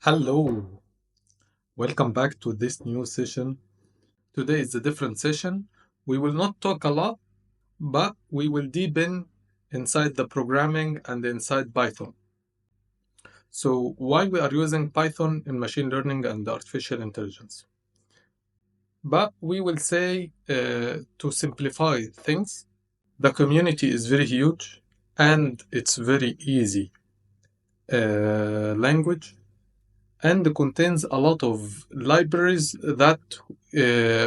Hello, welcome back to this new session. Today is a different session. We will not talk a lot, but we will deepen inside the programming and inside Python. So, why we are using Python in machine learning and artificial intelligence? But we will say to simplify things, the community is very huge and it's very easy language and contains a lot of libraries that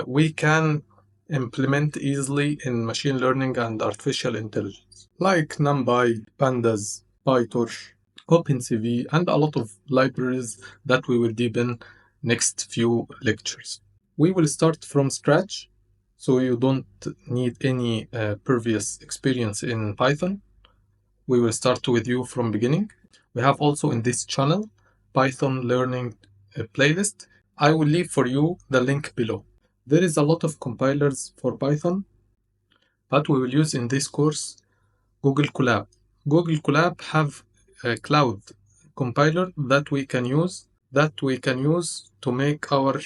we can implement easily in machine learning and artificial intelligence, like NumPy, Pandas, PyTorch, OpenCV, and a lot of libraries that we will deepen next few lectures. We will start from scratch, so you don't need any previous experience in Python. We will start with you from beginning. We have also in this channel Python learning playlist. I will leave for you the link below. There is a lot of compilers for Python, but we will use in this course Google Colab. Google Colab have a cloud compiler that we can use to make our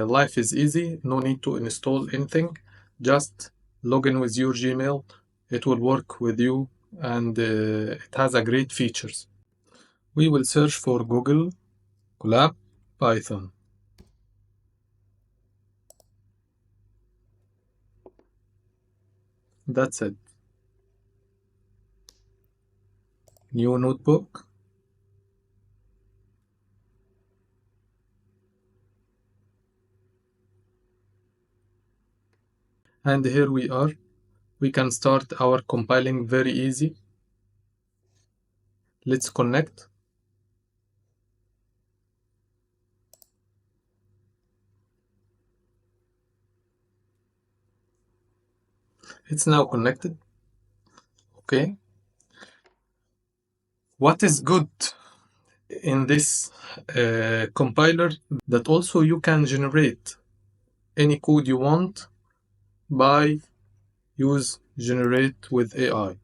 life is easy. No need to install anything. Just log in with your Gmail. It will work with you and it has a great features. We will search for Google Colab Python. That's it. New notebook. And here we are. We can start our compiling very easy. Let's connect. It's now connected. Okay. What is good in this compiler that also you can generate any code you want by use generate with AI.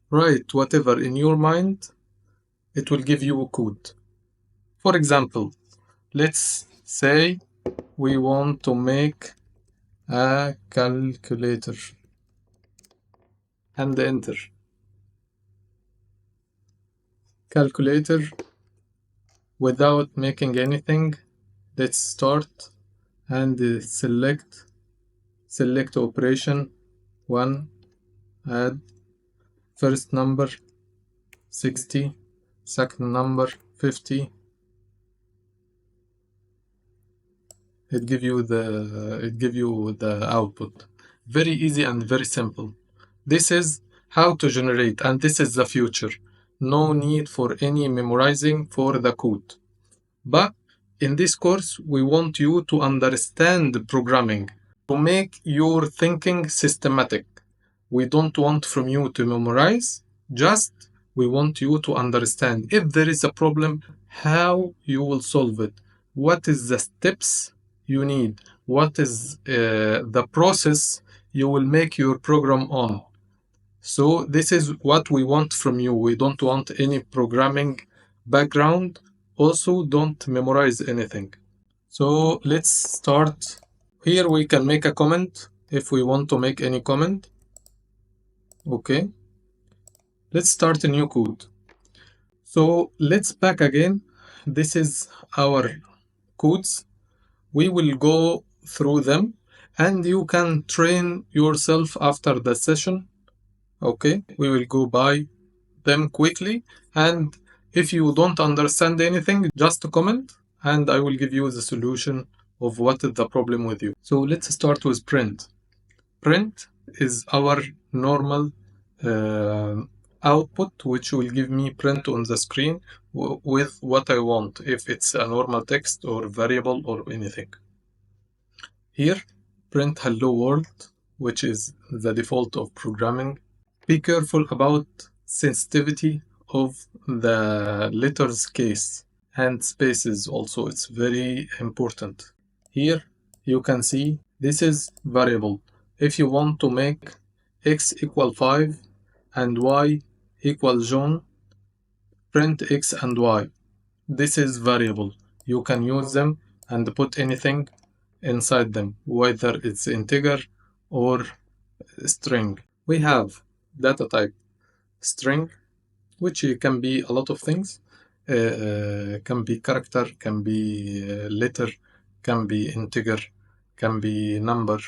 Write whatever in your mind, it will give you a code. For example, let's say we want to make a calculator and enter. Calculator without making anything. Let's start and select operation 1, add first number 60, second number 50. It give you the output. Very easy and very simple. This is how to generate, and this is the future. No need for any memorizing for the code. But in this course, we want you to understand programming, to make your thinking systematic. We don't want from you to memorize, just we want you to understand if there is a problem, how you will solve it, what is the steps you need, what is the process you will make your program on. So this is what we want from you. We don't want any programming background. Also, don't memorize anything. So let's start. Here we can make a comment if we want to make any comment. Okay. Let's start a new code. So let's back again. This is our codes. We will go through them and you can train yourself after the session. Okay, we will go by them quickly, and if you don't understand anything, just comment and I will give you the solution of what is the problem with you. So let's start with print. Print is our normal output, which will give me print on the screen with what I want, if it's a normal text or variable or anything. Here, print hello world, which is the default of programming. Be careful about sensitivity of the letters case and spaces also, it's very important. Here you can see this is variable. If you want to make x equal 5 and y equal John, print x and y. This is variable. You can use them and put anything inside them, whether it's integer or string. We have data type string, which can be a lot of things. Can be character, can be letter, can be integer, can be number.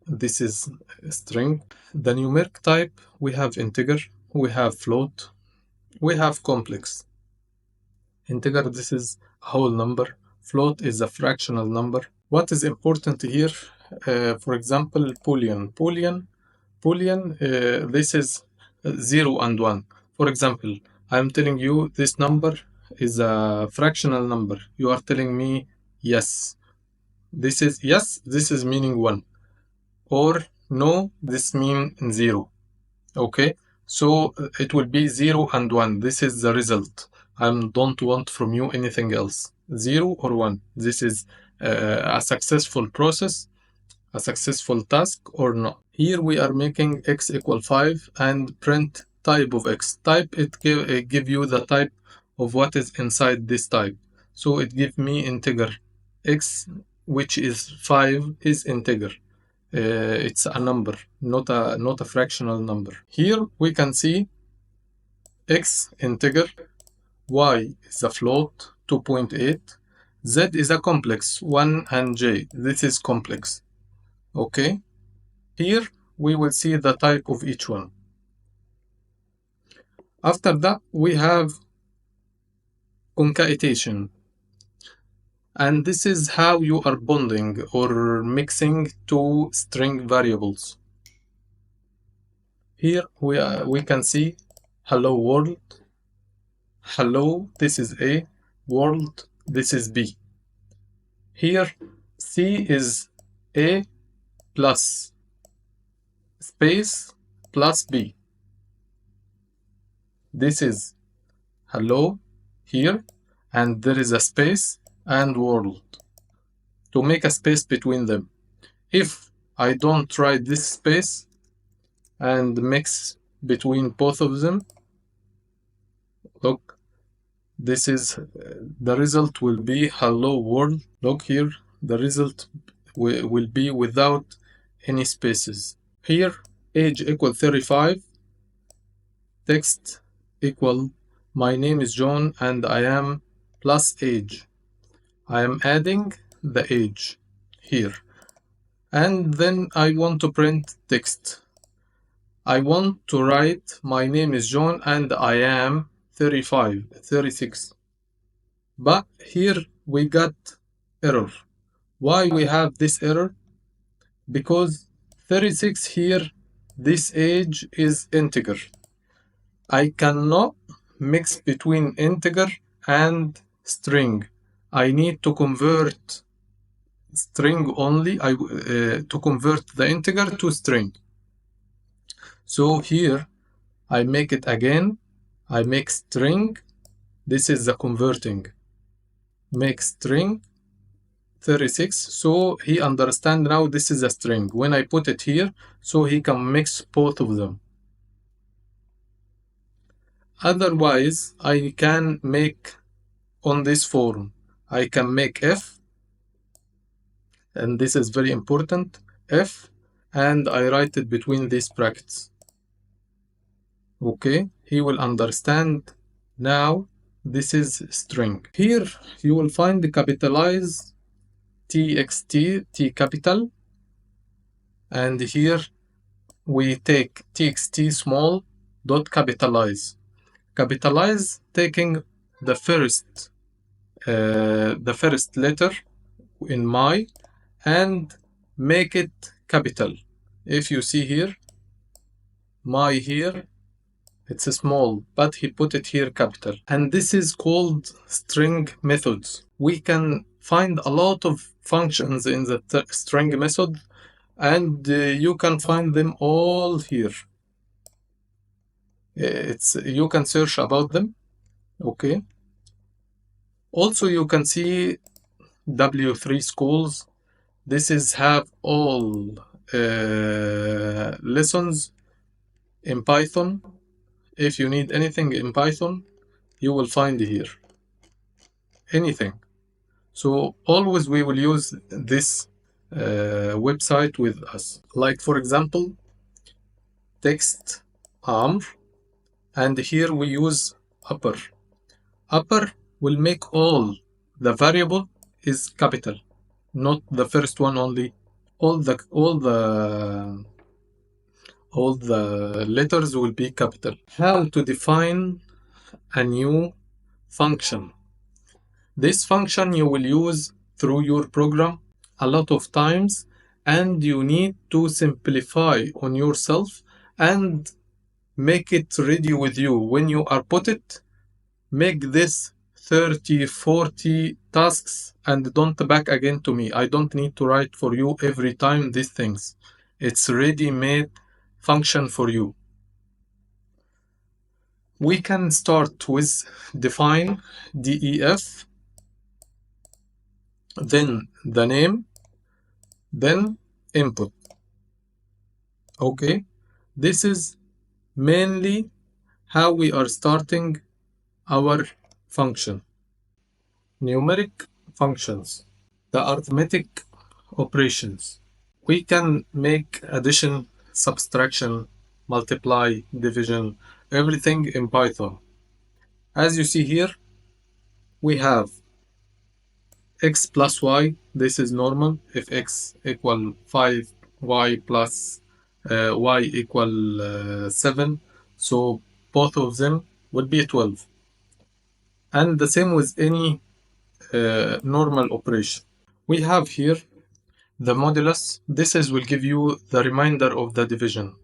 This is string. The numeric type, we have integer, we have float, we have complex. Integer, this is a whole number. Float is a fractional number. What is important here, for example, Boolean. Boolean, this is 0 and 1. For example, I'm telling you this number is a fractional number. You are telling me yes. This is yes, this is meaning 1. Or no, this means 0. Okay? So it will be 0 and 1. This is the result. I don't want from you anything else. 0 or 1. This is a successful process, a successful task or not. Here we are making x equal 5 and print type of x. Type, it give you the type of what is inside this type. So it give me integer. X, which is 5, is integer. It's a number, not a fractional number. Here we can see x integer, y is a float 2.8, z is a complex 1 and j. This is complex. Okay. Here we will see the type of each one. After that we have concatenation. And this is how you are bonding or mixing two string variables. Here we can see hello world. Hello, this is A. World, this is B. Here C is A plus space plus B. This is hello here, and there is a space and world to make a space between them. If I don't write this space and mix between both of them, look, this is the result will be hello world. Look here, the result will be without any spaces. Here age equal 35, text equal my name is John and I am plus age. I am adding the age here, and then I want to print text. I want to write my name is John and I am 36. But here we got error. Why we have this error? Because 36 here, this age is integer. I cannot mix between integer and string. I need to convert string only, to convert the integer to string. So here I make it again, I make string, this is the converting, make string 36, so he understand now this is a string. When I put it here, so he can mix both of them. Otherwise, I can make on this form, I can make f, and this is very important, f, and I write it between these brackets. Okay, he will understand now this is string. Here you will find the capitalize txt, t capital, and here we take txt small dot capitalize. Capitalize taking the first letter in my and make it capital. If you see here, my here, it's a small, but he put it here capital. And this is called string methods. We can find a lot of functions in the string method, and you can find them all here. You can search about them. Okay. Also, you can see W3 schools. This is have all lessons in Python. If you need anything in Python, you will find here anything. So always we will use this website with us. Like for example, text amr, and here we use upper. Upper will make all the variable is capital, not the first one only. All the letters will be capital. How to define a new function? This function you will use through your program a lot of times, and you need to simplify on yourself and make it ready with you. When you are put it, make this 30-40 tasks and don't back again to me. I don't need to write for you every time these things. It's ready-made function for you. We can start with define def, then the name, then input. Okay, this is mainly how we are starting our function. Numeric functions, the arithmetic operations. We can make addition, subtraction, multiply, division, everything in Python. As you see here, we have x plus y. This is normal. If x equal 5, y plus y equal 7, so both of them would be 12. And the same with any normal operation. We have here the modulus. This is will give you the remainder of the division.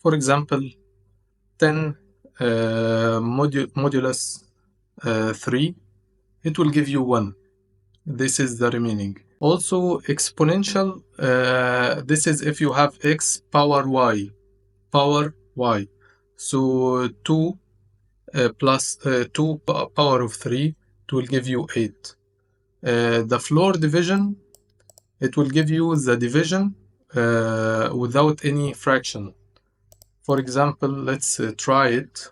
For example, 10 modulus 3, it will give you 1. This is the remaining. Also exponential, this is if you have x power y. So 2 plus 2 power of 3, it will give you 8. The floor division, it will give you the division without any fraction. For example, let's try it.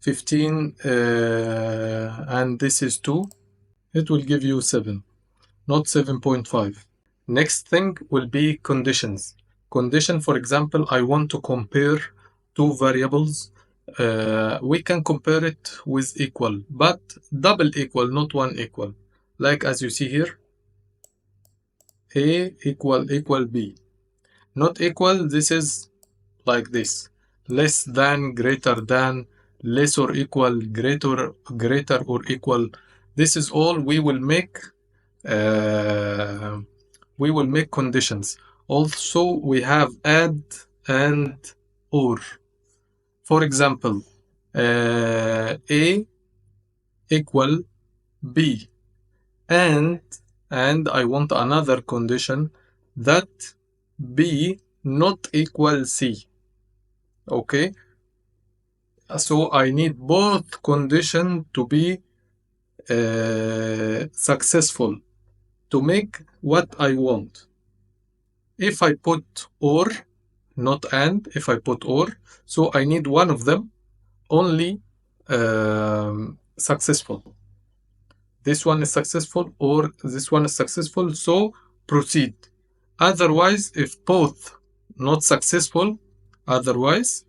15 and this is 2. It will give you 7, not 7.5. Next thing will be conditions. Condition, for example, I want to compare two variables. We can compare it with equal, but double equal, not one equal. Like as you see here, A equal B. Not equal, this is like this. Less than, greater than, less or equal, greater or equal. This is all we will make conditions. Also, we have add and or. For example, A equal B, and I want another condition that B not equal C. Okay, so I need both condition to be successful to make what I want. If I put or, not and, if I put or, so I need one of them only successful. This one is successful or this one is successful, so proceed. Otherwise, if both not successful, otherwise,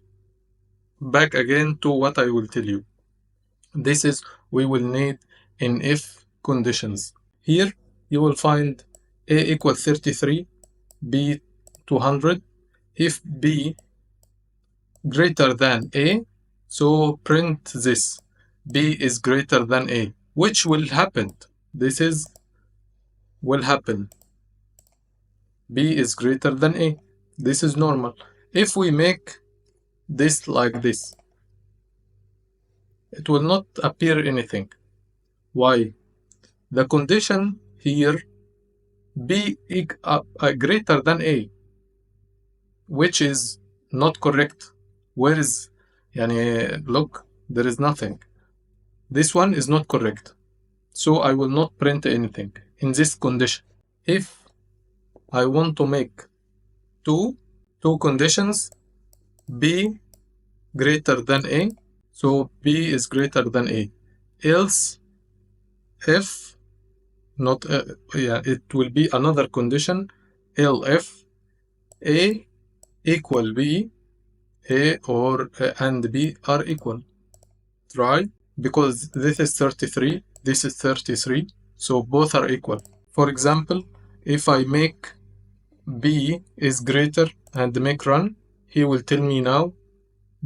back again to what I will tell you. This is we will need in if conditions. Here you will find A equal 33, B 200. If B greater than A, so print this. B is greater than A, which will happen. This is will happen. B is greater than A. This is normal. If we make this like this, it will not appear anything. Why? The condition here, B greater than A, which is not correct. Where is, look, there is nothing. This one is not correct. So I will not print anything in this condition. If I want to make two conditions, B greater than A, So B is greater than A. Else, if not, it will be another condition. If A equal B, A or and B are equal. Try, because this is 33, this is 33, so both are equal. For example, if I make B is greater and make run, he will tell me now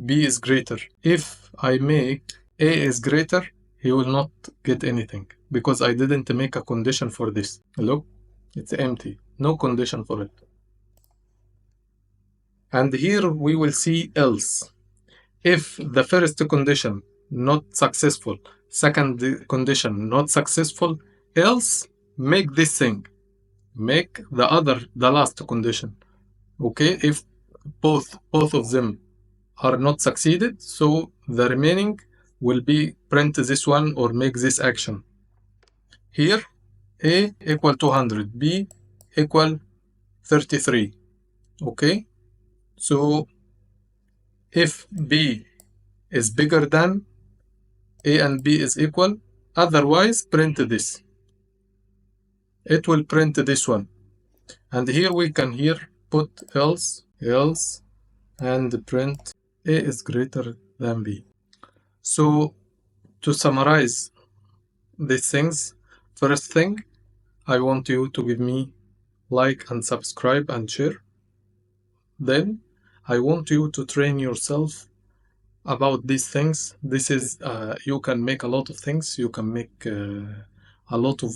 B is greater. If I make A is greater, he will not get anything because I didn't make a condition for this. Look, it's empty, no condition for it. And here we will see else. If the first condition not successful, second condition not successful, else make this thing, make the last condition. Okay, if both of them are not succeeded, so the remaining will be print this one or make this action. Here, A equal 200, B equal 33. Okay, so if B is bigger than A and B is equal, otherwise print this. It will print this one. And here we can put else, and print A is greater than B. So to summarize these things, first thing, I want you to give me like and subscribe and share. Then I want you to train yourself about these things. This is you can make a lot of things. You can make a lot of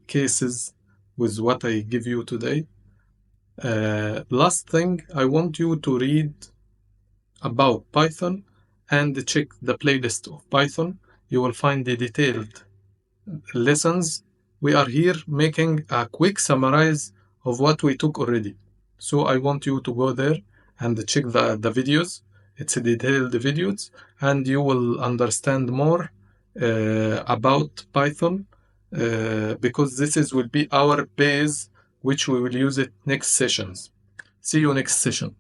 cases with what I give you today. Last thing, I want you to read about Python and check the playlist of Python. You will find the detailed lessons. We are here making a quick summarize of what we took already. So I want you to go there and check the videos. It's detailed videos, and you will understand more about Python because this will be our base, which we will use it next sessions. See you next session.